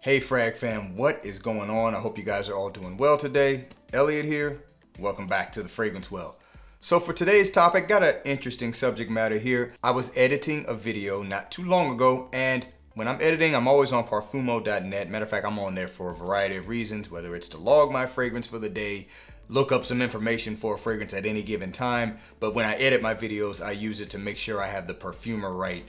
Hey Frag fam, what is going on? I hope you guys are all doing well today. Elliot here. Welcome back to the Fragrance Well. So for today's topic, got an interesting subject matter here. I was editing a video not too long ago, and when I'm editing, I'm always on Parfumo.net. Matter of fact, I'm on there for a variety of reasons, whether it's to log my fragrance for the day, look up some information for a fragrance at any given time. But when I edit my videos, I use it to make sure I have the perfumer right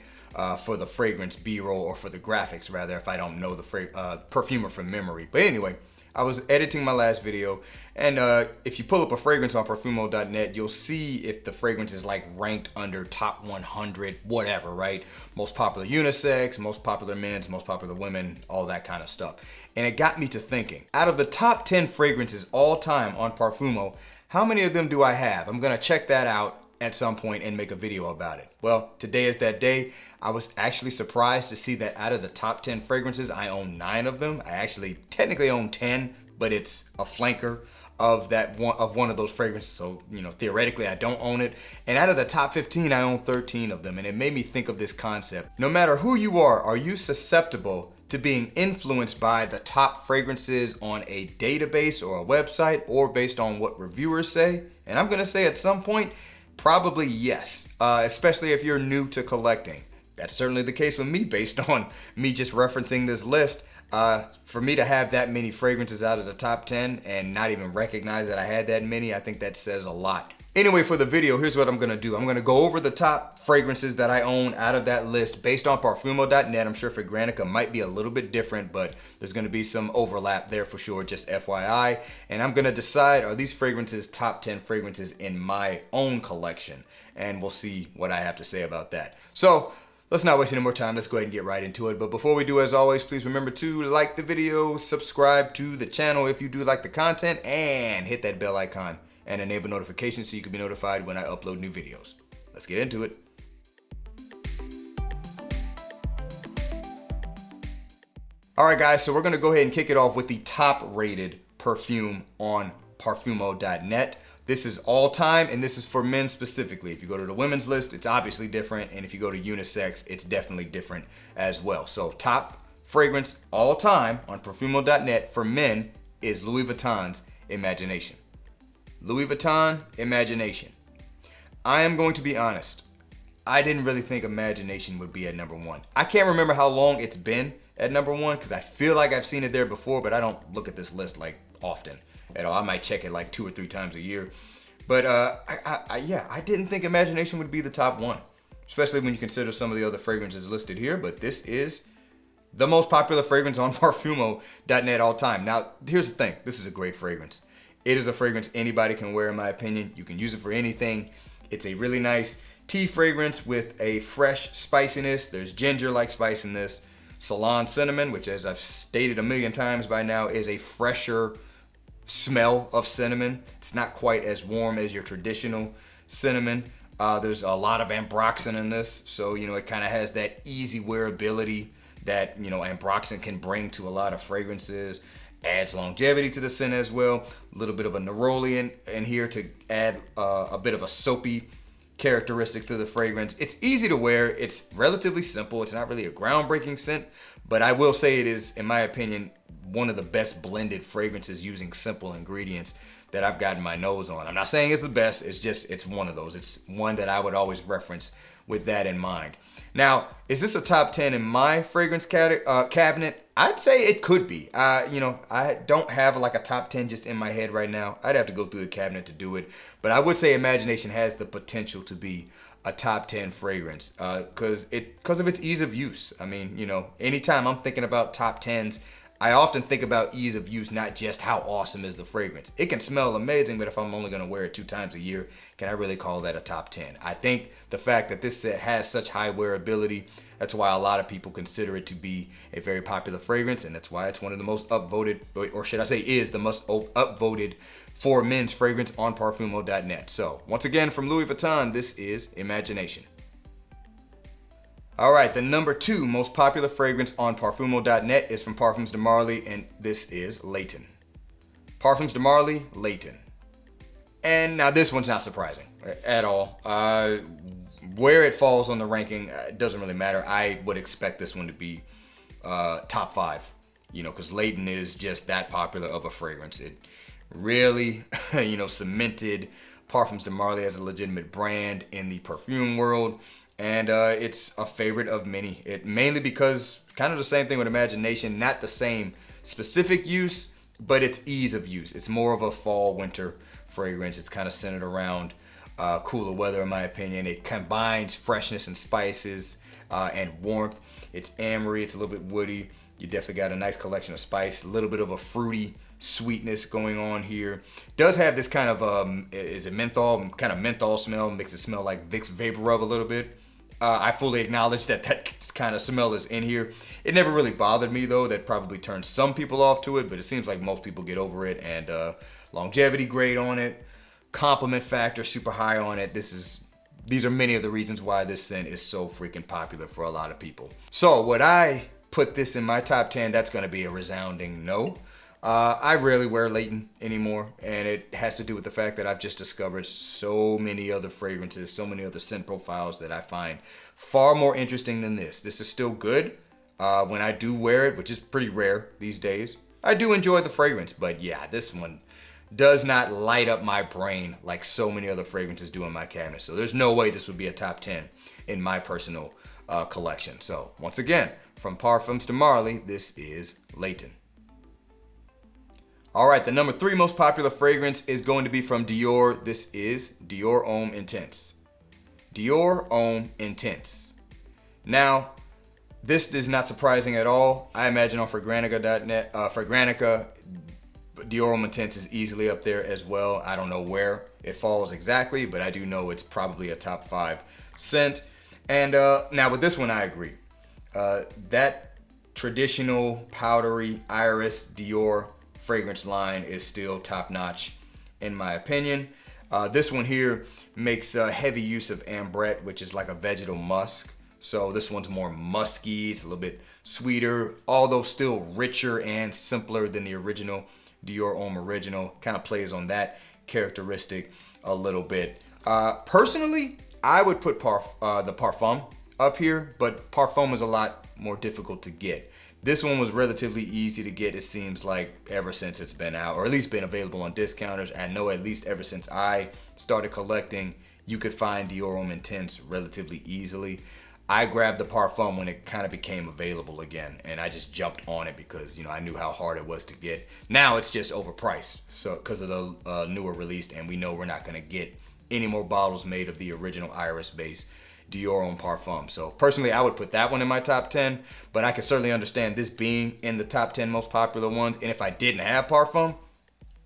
for the fragrance B-roll, or for the graphics rather, if I don't know the perfumer from memory. But anyway, I was editing my last video, and if you pull up a fragrance on Parfumo.net, you'll see if the fragrance is like ranked under top 100, whatever, right? Most popular unisex, most popular men's, most popular women, all that kind of stuff. And it got me to thinking, out of the top 10 fragrances all time on Parfumo, how many of them do I have? I'm gonna check that out at some point and make a video about it. Well, today is that day. I was actually surprised to see that out of the top 10 fragrances, I own 9 of them. I actually technically own 10, but it's a flanker of one of those fragrances. So, theoretically I don't own it. And out of the top 15, I own 13 of them. And it made me think of this concept. No matter who you are you susceptible to being influenced by the top fragrances on a database or a website, or based on what reviewers say? And I'm gonna say at some point, probably yes, especially if you're new to collecting. That's certainly the case with me, based on me just referencing this list. For me to have that many fragrances out of the top 10 and not even recognize that I had that many, I think that says a lot. Anyway, for the video, here's what I'm gonna do. I'm gonna go over the top fragrances that I own out of that list based on Parfumo.net. I'm sure Fragrantica might be a little bit different, but there's gonna be some overlap there for sure, just FYI. And I'm gonna decide, are these fragrances top 10 fragrances in my own collection? And we'll see what I have to say about that. So, let's not waste any more time. Let's go ahead and get right into it. But before we do, as always, please remember to like the video, subscribe to the channel if you do like the content, and hit that bell icon and enable notifications so you can be notified when I upload new videos. Let's get into it. All right, guys, so we're gonna go ahead and kick it off with the top rated perfume on Parfumo.net. This is all time, and this is for men specifically. If you go to the women's list, it's obviously different, and if you go to unisex, it's definitely different as well. So top fragrance all time on Parfumo.net for men is Louis Vuitton's Imagination. Louis Vuitton Imagination. I am going to be honest, I didn't really think Imagination would be at number 1. I can't remember how long it's been at number 1, because I feel like I've seen it there before, but I don't look at this list like often at all. I might check it like 2 or 3 times a year. But I didn't think Imagination would be the top 1, especially when you consider some of the other fragrances listed here. But this is the most popular fragrance on Parfumo.net all time. Now, here's the thing. This is a great fragrance. It is a fragrance anybody can wear, in my opinion. You can use it for anything. It's a really nice tea fragrance with a fresh spiciness. There's ginger-like spice in this. Ceylon cinnamon, which, as I've stated a million times by now, is a fresher smell of cinnamon. It's not quite as warm as your traditional cinnamon. There's a lot of ambroxan in this, so it kind of has that easy wearability that ambroxan can bring to a lot of fragrances. Adds longevity to the scent as well. A little bit of a neroli in here to add a bit of a soapy characteristic to the fragrance. It's easy to wear. It's relatively simple. It's not really a groundbreaking scent, but I will say it is, in my opinion, one of the best blended fragrances using simple ingredients that I've gotten my nose on. I'm not saying it's the best. It's one of those. It's one that I would always reference with that in mind. Now, is this a top 10 in my fragrance cabinet? I'd say it could be. I don't have like a top 10 just in my head right now. I'd have to go through the cabinet to do it. But I would say Imagination has the potential to be a top 10 fragrance because of its ease of use. I mean, anytime I'm thinking about top 10s, I often think about ease of use, not just how awesome is the fragrance. It can smell amazing, but if I'm only going to wear it 2 times a year, can I really call that a top 10? I think the fact that this set has such high wearability, that's why a lot of people consider it to be a very popular fragrance, and that's why it's one of the most upvoted, or should I say is the most upvoted for men's fragrance on Parfumo.net. So, once again, from Louis Vuitton, this is Imagination. All right, the number 2 most popular fragrance on Parfumo.net is from Parfums de Marly, and this is Layton. Parfums de Marly, Layton. And now this one's not surprising at all. Where it falls on the ranking doesn't really matter. I would expect this one to be top 5 you know, because Layton is just that popular of a fragrance. It really, you know, cemented Parfums de Marly as a legitimate brand in the perfume world. And it's a favorite of many. It mainly because kind of the same thing with Imagination, not the same specific use, but its ease of use. It's more of a fall winter fragrance. It's kind of centered around cooler weather, in my opinion. It combines freshness and spices and warmth. It's ambery. It's a little bit woody. You definitely got a nice collection of spice. A little bit of a fruity sweetness going on here. Does have this kind of is it menthol? Kind of menthol smell. Makes it smell like Vicks Vapor Rub a little bit. I fully acknowledge that kind of smell is in here. It never really bothered me though. That probably turns some people off to it, but it seems like most people get over it. And longevity great on it. Compliment factor super high on it. These are many of the reasons why this scent is so freaking popular for a lot of people. So would I put this in my top 10? That's going to be a resounding no. I rarely wear Layton anymore, and it has to do with the fact that I've just discovered so many other fragrances, so many other scent profiles that I find far more interesting than this. This is still good when I do wear it, which is pretty rare these days. I do enjoy the fragrance, but yeah, this one does not light up my brain like so many other fragrances do in my cabinet. So there's no way this would be a top 10 in my personal collection. So once again, from Parfums de Marly, this is Layton. All right, the number 3 most popular fragrance is going to be from Dior. This is Dior Homme Intense. Dior Homme Intense. Now, this is not surprising at all. I imagine on Fragrantica.net, Dior Homme Intense is easily up there as well. I don't know where it falls exactly, but I do know it's probably a top 5 scent. And now with this one, I agree. That traditional powdery iris Dior fragrance line is still top notch in my opinion. This one here makes heavy use of ambrette, which is like a vegetal musk. So this one's more musky. It's a little bit sweeter, although still richer and simpler than the original Dior Homme Original. Kind of plays on that characteristic a little bit. Personally, I would put the Parfum up here, but Parfum is a lot more difficult to get. This one was relatively easy to get, it seems like, ever since it's been out, or at least been available on discounters. I know at least ever since I started collecting, you could find Dior Homme Intense relatively easily. I grabbed the Parfum when it kind of became available again, and I just jumped on it because, you know, I knew how hard it was to get. Now it's just overpriced, so because of the newer release, and we know we're not going to get any more bottles made of the original iris-based Dior Homme Parfum. So personally, I would put that one in my top 10, but I can certainly understand this being in the top 10 most popular ones. And if I didn't have Parfum,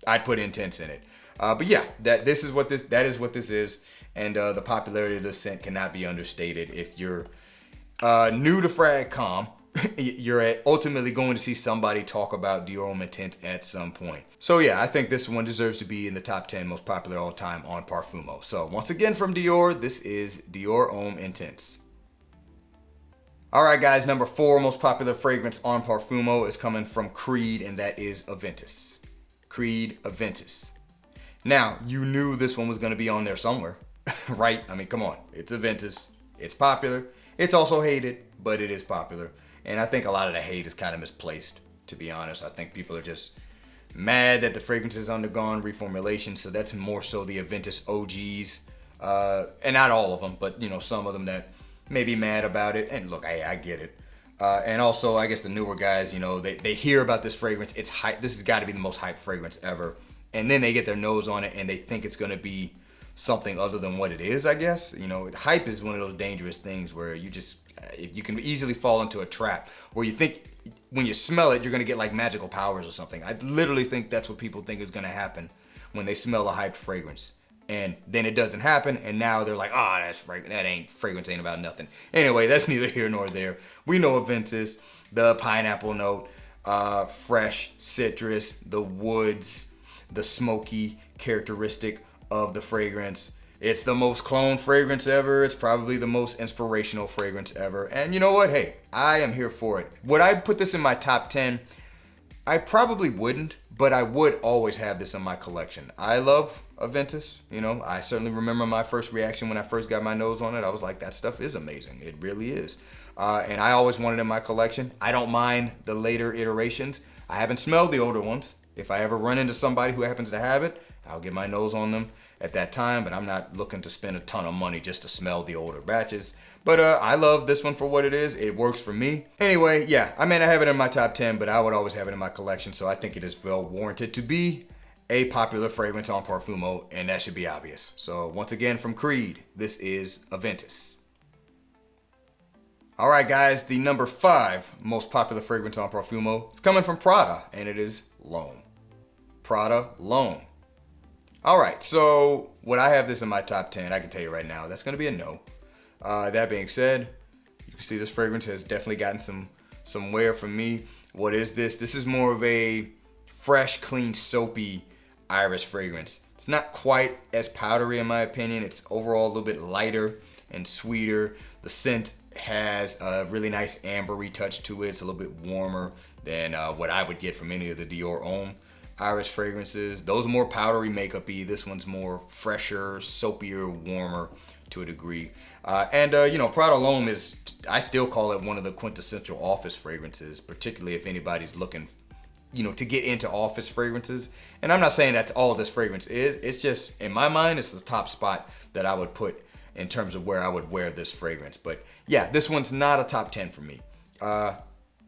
I'd put Intense in it. But yeah, that is what this is. And the popularity of this scent cannot be understated. If you're new to FragCom, you're ultimately going to see somebody talk about Dior Homme Intense at some point. So yeah, I think this one deserves to be in the top 10 most popular all time on Parfumo. So once again from Dior, this is Dior Homme Intense. All right guys, number 4 most popular fragrance on Parfumo is coming from Creed, and that is Aventus. Creed Aventus. Now, you knew this one was going to be on there somewhere, right? I mean, come on, it's Aventus. It's popular. It's also hated, but it is popular. And I think a lot of the hate is kind of misplaced, to be honest. I think people are just mad that the fragrance has undergone reformulation. So that's more so the Aventus OGs. And not all of them, but, you know, some of them that may be mad about it. And look, I get it. And also, I guess the newer guys, you know, they hear about this fragrance. It's hype. This has got to be the most hyped fragrance ever. And then they get their nose on it and they think it's going to be something other than what it is, I guess. You know, hype is one of those dangerous things where you can easily fall into a trap where you think when you smell it, you're going to get like magical powers or something. I literally think that's what people think is going to happen when they smell a hyped fragrance. And then it doesn't happen, and now they're like, fragrance ain't about nothing. Anyway, that's neither here nor there. We know Aventus, the pineapple note, fresh citrus, the woods, the smoky characteristic of the fragrance. It's the most cloned fragrance ever. It's probably the most inspirational fragrance ever. And you know what? Hey, I am here for it. Would I put this in my top 10? I probably wouldn't, but I would always have this in my collection. I love Aventus. You know, I certainly remember my first reaction when I first got my nose on it. I was like, that stuff is amazing. It really is. and I always wanted it in my collection. I don't mind the later iterations. I haven't smelled the older ones. If I ever run into somebody who happens to have it, I'll get my nose on them at that time, but I'm not looking to spend a ton of money just to smell the older batches. But I love this one for what it is. It works for me. Anyway, yeah, I mean, I have it in my top 10, but I would always have it in my collection, so I think it is well warranted to be a popular fragrance on Parfumo, and that should be obvious. So once again, from Creed, this is Aventus. All right, guys, the number 5 most popular fragrance on Parfumo is coming from Prada, and it is L'Homme. Prada L'Homme. All right, so would I have this in my top 10? I can tell you right now, that's gonna be a no. That being said, you can see this fragrance has definitely gotten some wear from me. What is this? This is more of a fresh, clean, soapy iris fragrance. It's not quite as powdery in my opinion. It's overall a little bit lighter and sweeter. The scent has a really nice ambery touch to it. It's a little bit warmer than what I would get from any of the Dior Homme iris fragrances. Those are more powdery, makeup-y. This one's more fresher, soapier, warmer to a degree. You know, Prada L'Homme is, I still call it one of the quintessential office fragrances, particularly if anybody's looking, you know, to get into office fragrances. And I'm not saying that's all this fragrance is. It's just, in my mind, it's the top spot that I would put in terms of where I would wear this fragrance. But yeah, this one's not a top 10 for me.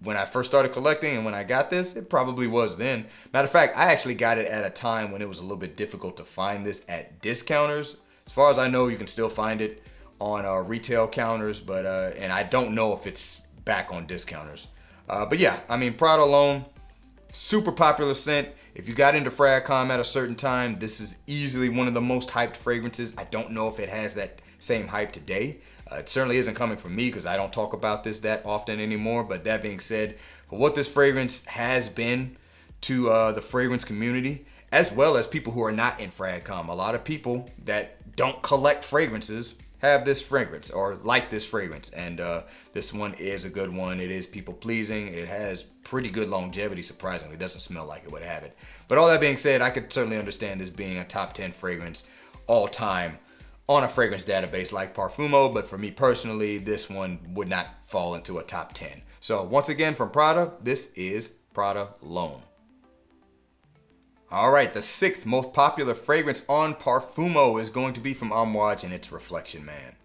When I first started collecting and when I got this, it probably was then. Matter of fact, I actually got it at a time when it was a little bit difficult to find this at discounters. As far as I know, you can still find it on retail counters, but and I don't know if it's back on discounters. But yeah, I mean, Prada L'Homme, super popular scent. If you got into FragCom at a certain time, this is easily one of the most hyped fragrances. I don't know if it has that same hype today. It certainly isn't coming from me because I don't talk about this that often anymore. But that being said, for what this fragrance has been to the fragrance community, as well as people who are not in FragCom, a lot of people that don't collect fragrances have this fragrance or like this fragrance, and this one is a good one. It is people pleasing. It has pretty good longevity, surprisingly. It doesn't smell like it would have it. But all that being said, I could certainly understand this being a top 10 fragrance all time on a fragrance database like Parfumo, but for me personally, this one would not fall into a top 10. So once again, from Prada, this is Prada L'Homme. All right, the 6th most popular fragrance on Parfumo is going to be from Amouage, and it's Reflection Man.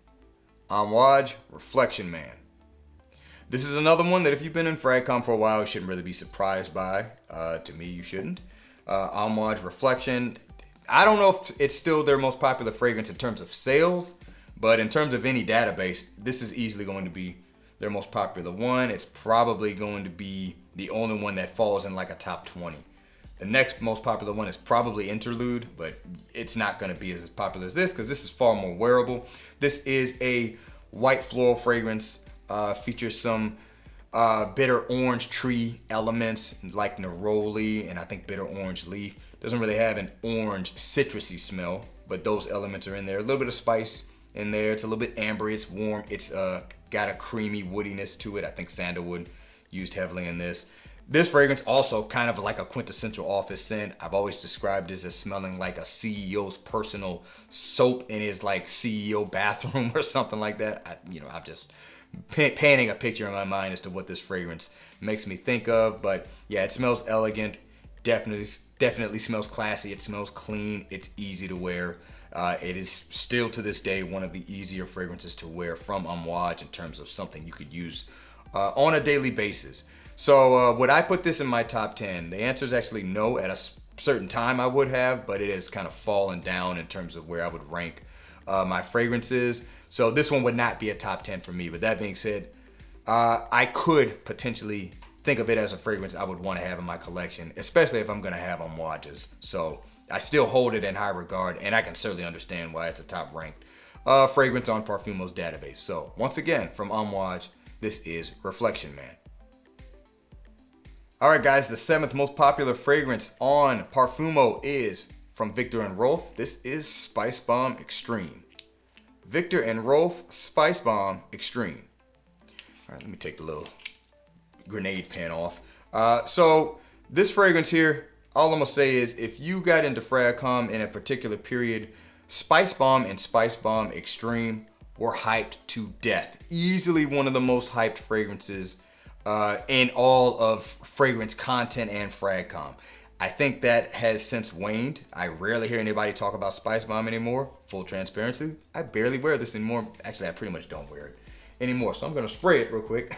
Amouage, Reflection Man. This is another one that if you've been in FragCom for a while, you shouldn't really be surprised by. To me, you shouldn't. Amouage Reflection. I don't know if it's still their most popular fragrance in terms of sales, but in terms of any database, this is easily going to be their most popular one. It's probably going to be the only one that falls in like a top 20. The next most popular one is probably Interlude, but it's not going to be as popular as this because this is far more wearable. This is a white floral fragrance, features some bitter orange tree elements like neroli and I think bitter orange leaf. Doesn't really have an orange citrusy smell, but those elements are in there. A little bit of spice in there. It's a little bit ambery. It's warm. It's got a creamy woodiness to it. I think sandalwood used heavily in this. This fragrance also kind of like a quintessential office scent. I've always described this as smelling like a CEO's personal soap in his like CEO bathroom or something like that. I'm just painting a picture in my mind as to what this fragrance makes me think of. But yeah, it smells elegant. Definitely smells classy. It smells clean. It's easy to wear. It is still to this day one of the easier fragrances to wear from Amouage in terms of something you could use on a daily basis. So would I put this in my top 10? The answer is actually no. At a certain time I would have, but it has kind of fallen down in terms of where I would rank my fragrances. So this one would not be a top 10 for me. But that being said, I could potentially think of it as a fragrance I would want to have in my collection, especially if I'm going to have Amouages. So I still hold it in high regard, and I can certainly understand why it's a top ranked fragrance on Parfumo's database. So once again, from Amouage, this is Reflection Man. All right, guys, the 7th most popular fragrance on Parfumo is from Viktor & Rolf. This is Spicebomb Extreme. Viktor & Rolf Spicebomb Extreme. All right, let me take the little grenade pen off. So this fragrance here, all I'm gonna say is if you got into FragCom in a particular period, Spicebomb and Spicebomb Extreme were hyped to death. Easily one of the most hyped fragrances in all of fragrance content and fragcom. I think that has since waned. I rarely hear anybody talk about Spicebomb anymore. Full transparency, I barely wear this anymore. Actually, I pretty much don't wear it anymore. So I'm gonna spray it real quick.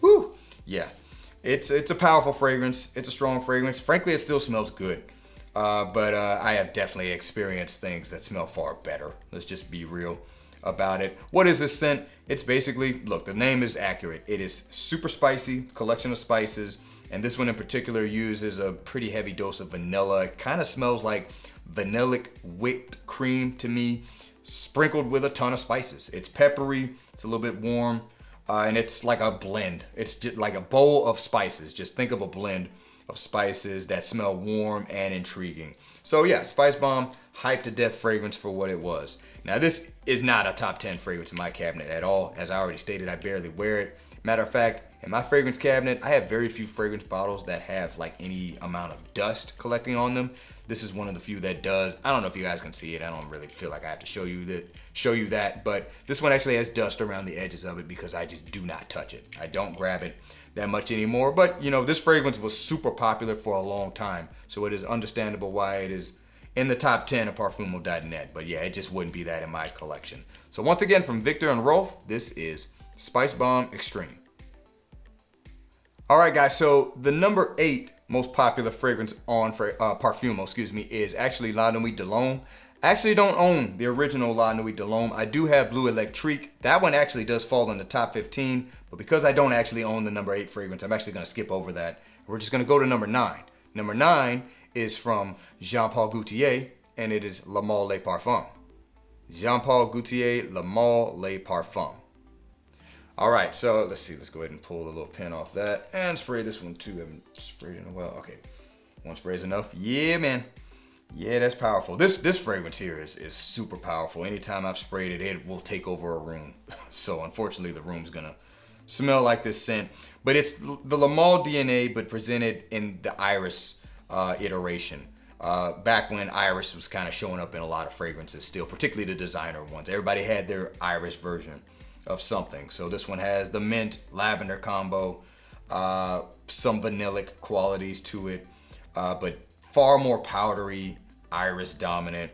Woo! Yeah, it's a powerful fragrance. It's a strong fragrance. Frankly, it still smells good. But I have definitely experienced things that smell far better. Let's just be real about it. What is this scent? It's basically, look, the name is accurate. It is super spicy, collection of spices. And this one in particular uses a pretty heavy dose of vanilla. It kind of smells like vanillic whipped cream to me, sprinkled with a ton of spices. It's peppery, it's a little bit warm, and it's like a blend. It's just like a bowl of spices. Just think of a blend of spices that smell warm and intriguing. So yeah, Spicebomb, hyped to death fragrance for what it was. Now this is not a top 10 fragrance in my cabinet at all. As I already stated, I barely wear it. Matter of fact, in my fragrance cabinet, I have very few fragrance bottles that have like any amount of dust collecting on them. This is one of the few that does. I don't know if you guys can see it. I don't really feel like I have to show you that, but this one actually has dust around the edges of it because I just do not touch it. I don't grab it that much anymore, but you know, this fragrance was super popular for a long time, so it is understandable why it is in the top 10 of Parfumo.net. But yeah, it just wouldn't be that in my collection. So once again, from Victor and Rolf, this is Spicebomb Extreme. All right, guys, so the number 8 most popular fragrance on Parfumo, is actually La Nuit de l'Homme. I actually don't own the original La Nuit de l'Homme. I do have Bleu Electrique. That one actually does fall in the top 15, but because I don't actually own the number 8 fragrance, I'm actually gonna skip over that. We're just gonna go to number 9. Number 9 is from Jean Paul Gaultier, and it is Le Mâle Le Parfum. Jean Paul Gaultier, Le Mâle Le Parfum. All right, so let's see. Let's go ahead and pull the little pin off that and spray this one too. I haven't sprayed in a while. Okay, one spray is enough. Yeah, man. Yeah, that's powerful. This fragrance here is super powerful. Anytime I've sprayed it, it will take over a room. So unfortunately, the room's gonna smell like this scent. But it's the Le Mâle DNA, but presented in the Iris iteration. Back when Iris was kind of showing up in a lot of fragrances still, particularly the designer ones. Everybody had their Iris version of something. So this one has the mint lavender combo, some vanillic qualities to it, but far more powdery, iris dominant,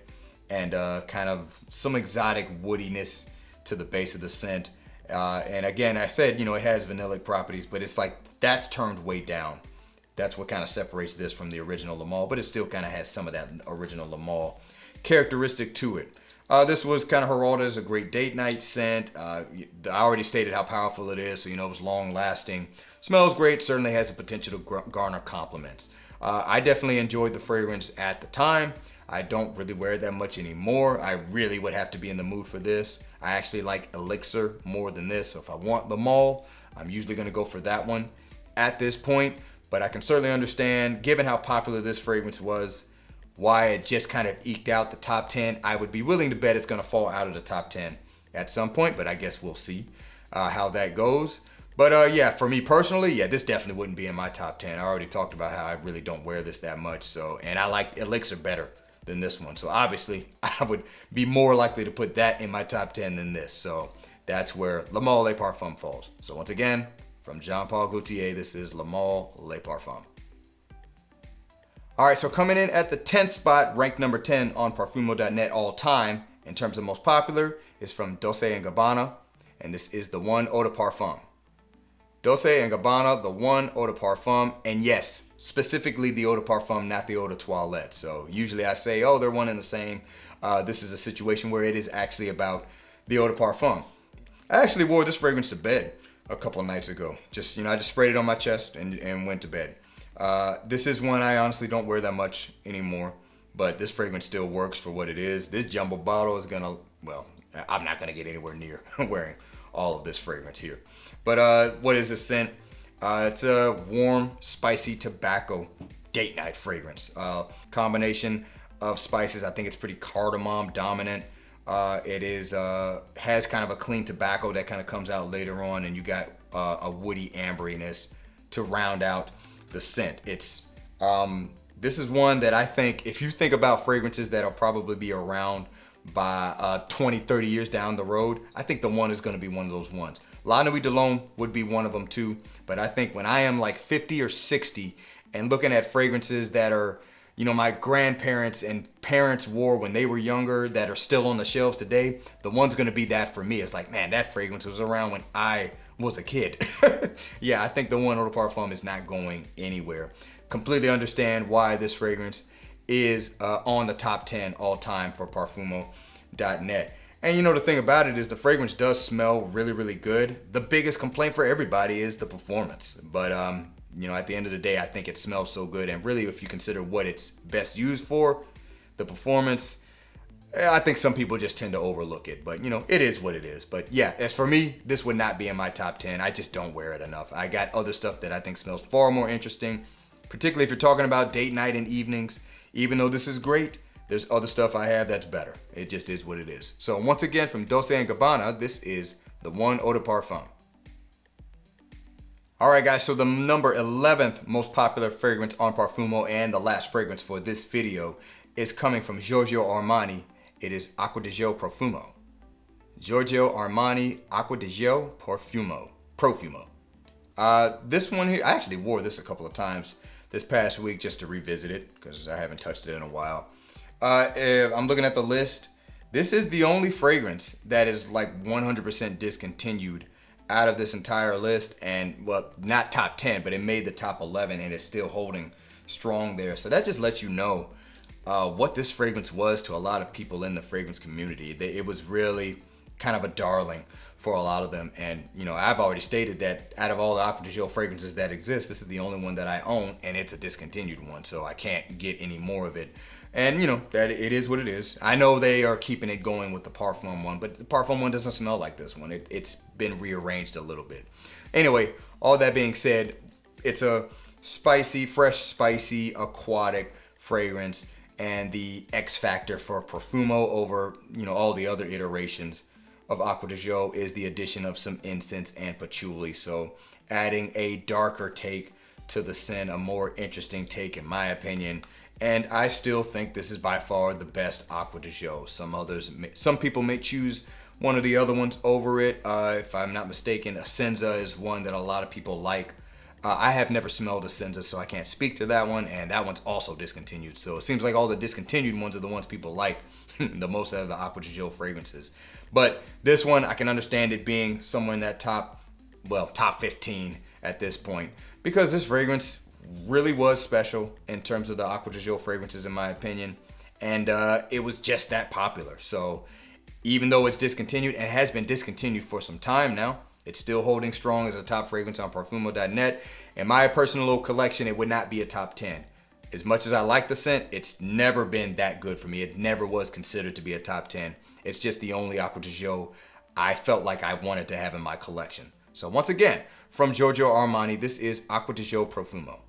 and kind of some exotic woodiness to the base of the scent. And again, I said, you know, it has vanillic properties, but it's like that's turned way down. That's what kind of separates this from the original Le Mâle, but it still kind of has some of that original Le Mâle characteristic to it. This was kind of heralded as a great date night scent. I already stated how powerful it is, so you know it was long lasting. Smells great, certainly has the potential to garner compliments. I definitely enjoyed the fragrance at the time. I don't really wear it that much anymore. I really would have to be in the mood for this. I actually like Elixir more than this, so if I want Le Mâle, I'm usually going to go for that one at this point. But I can certainly understand, given how popular this fragrance was, why it just kind of eked out the top 10. I would be willing to bet it's going to fall out of the top 10 at some point, but I guess we'll see how that goes. But yeah, for me personally, yeah, this definitely wouldn't be in my top 10. I already talked about how I really don't wear this that much. So, and I like Elixir better than this one. So obviously, I would be more likely to put that in my top 10 than this. So that's where Le Mâle Le Parfum falls. So once again, from Jean Paul Gaultier, this is Le Mâle Le Parfum. All right, so coming in at the 10th spot, ranked number 10 on Parfumo.net all time in terms of most popular, is from Dolce & Gabbana, and this is the One Eau de Parfum. Dolce & Gabbana, the One Eau de Parfum, and yes, specifically the Eau de Parfum, not the Eau de Toilette. So usually I say, oh, they're one and the same. This is a situation where it is actually about the Eau de Parfum. I actually wore this fragrance to bed a couple of nights ago. Just, you know, I just sprayed it on my chest and went to bed. This is one I honestly don't wear that much anymore, but this fragrance still works for what it is. This jumbo bottle is gonna, well, I'm not gonna get anywhere near wearing all of this fragrance here. But what is this scent? It's a warm, spicy tobacco date night fragrance. Combination of spices. I think it's pretty cardamom dominant. It is has kind of a clean tobacco that kind of comes out later on, and you got a woody amberiness to round out the scent. It's this is one that I think if you think about fragrances that'll probably be around by 20, 30 years down the road, I think the one is going to be one of those ones. La Nuit de l'Homme would be one of them too. But I think when I am like 50 or 60 and looking at fragrances that are, you know, my grandparents and parents wore when they were younger that are still on the shelves today, the one's going to be that for me. It's like, man, that fragrance was around when I was a kid. Yeah, I think the One Eau de Parfum is not going anywhere. Completely understand why this fragrance is on the top 10 all time for Parfumo.net. And you know, the thing about it is the fragrance does smell really, really good. The biggest complaint for everybody is the performance. But, you know, at the end of the day, I think it smells so good. And really, if you consider what it's best used for, the performance, I think some people just tend to overlook it. But, you know, it is what it is. But yeah, as for me, this would not be in my top 10. I just don't wear it enough. I got other stuff that I think smells far more interesting, particularly if you're talking about date night and evenings. Even though this is great, there's other stuff I have that's better. It just is what it is. So once again, from Dolce & Gabbana, this is the One Eau de Parfum. All right, guys, so the number 11th most popular fragrance on Parfumo and the last fragrance for this video is coming from Giorgio Armani. It is Acqua di Giò Profumo. Giorgio Armani Acqua di Giò Profumo. This one here, I actually wore this a couple of times this past week just to revisit it because I haven't touched it in a while. I'm looking at the list. This is the only fragrance that is like 100% discontinued out of this entire list, and well, not top 10, but it made the top 11 and it's still holding strong there. So that just lets you know what this fragrance was to a lot of people in the fragrance community. It was really kind of a darling for a lot of them. And, you know, I've already stated that out of all the Acqua di Giò fragrances that exist, this is the only one that I own, and it's a discontinued one, so I can't get any more of it. And, you know, that it is what it is. I know they are keeping it going with the Parfum one, but the Parfum one doesn't smell like this one. It's been rearranged a little bit. Anyway, all that being said, it's a spicy, fresh, spicy, aquatic fragrance, and the X factor for Parfumo over, you know, all the other iterations of Acqua di Giò is the addition of some incense and patchouli. So adding a darker take to the scent, a more interesting take in my opinion. And I still think this is by far the best Acqua di Giò. Some people may choose one of the other ones over it. If I'm not mistaken, Essenza is one that a lot of people like. I have never smelled Essenza, so I can't speak to that one, and that one's also discontinued. So it seems like all the discontinued ones are the ones people like the most out of the Acqua di Giò fragrances. But this one, I can understand it being somewhere in that top 15 at this point, because this fragrance really was special in terms of the Acqua di Giò fragrances, in my opinion, and it was just that popular. So even though it's discontinued and has been discontinued for some time now, it's still holding strong as a top fragrance on Parfumo.net. In my personal little collection, it would not be a top 10. As much as I like the scent, it's never been that good for me. It never was considered to be a top 10. It's just the only Acqua di Giò I felt like I wanted to have in my collection. So once again, from Giorgio Armani, this is Acqua di Giò Profumo.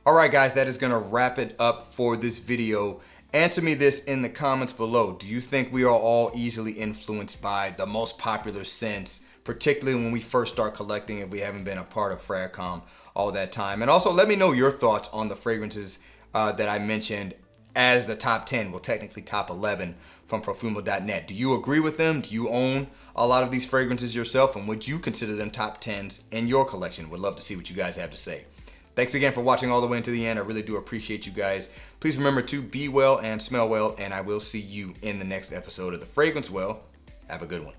All right, guys, that is going to wrap it up for this video. Answer me this in the comments below. Do you think we are all easily influenced by the most popular scents, particularly when we first start collecting if we haven't been a part of Fragcom all that time? And also let me know your thoughts on the fragrances that I mentioned as the top 10, well, technically top 11 from Parfumo.net. Do you agree with them? Do you own a lot of these fragrances yourself? And would you consider them top 10s in your collection? Would love to see what you guys have to say. Thanks again for watching all the way into the end. I really do appreciate you guys. Please remember to be well and smell well, and I will see you in the next episode of The Fragrance Well. Have a good one.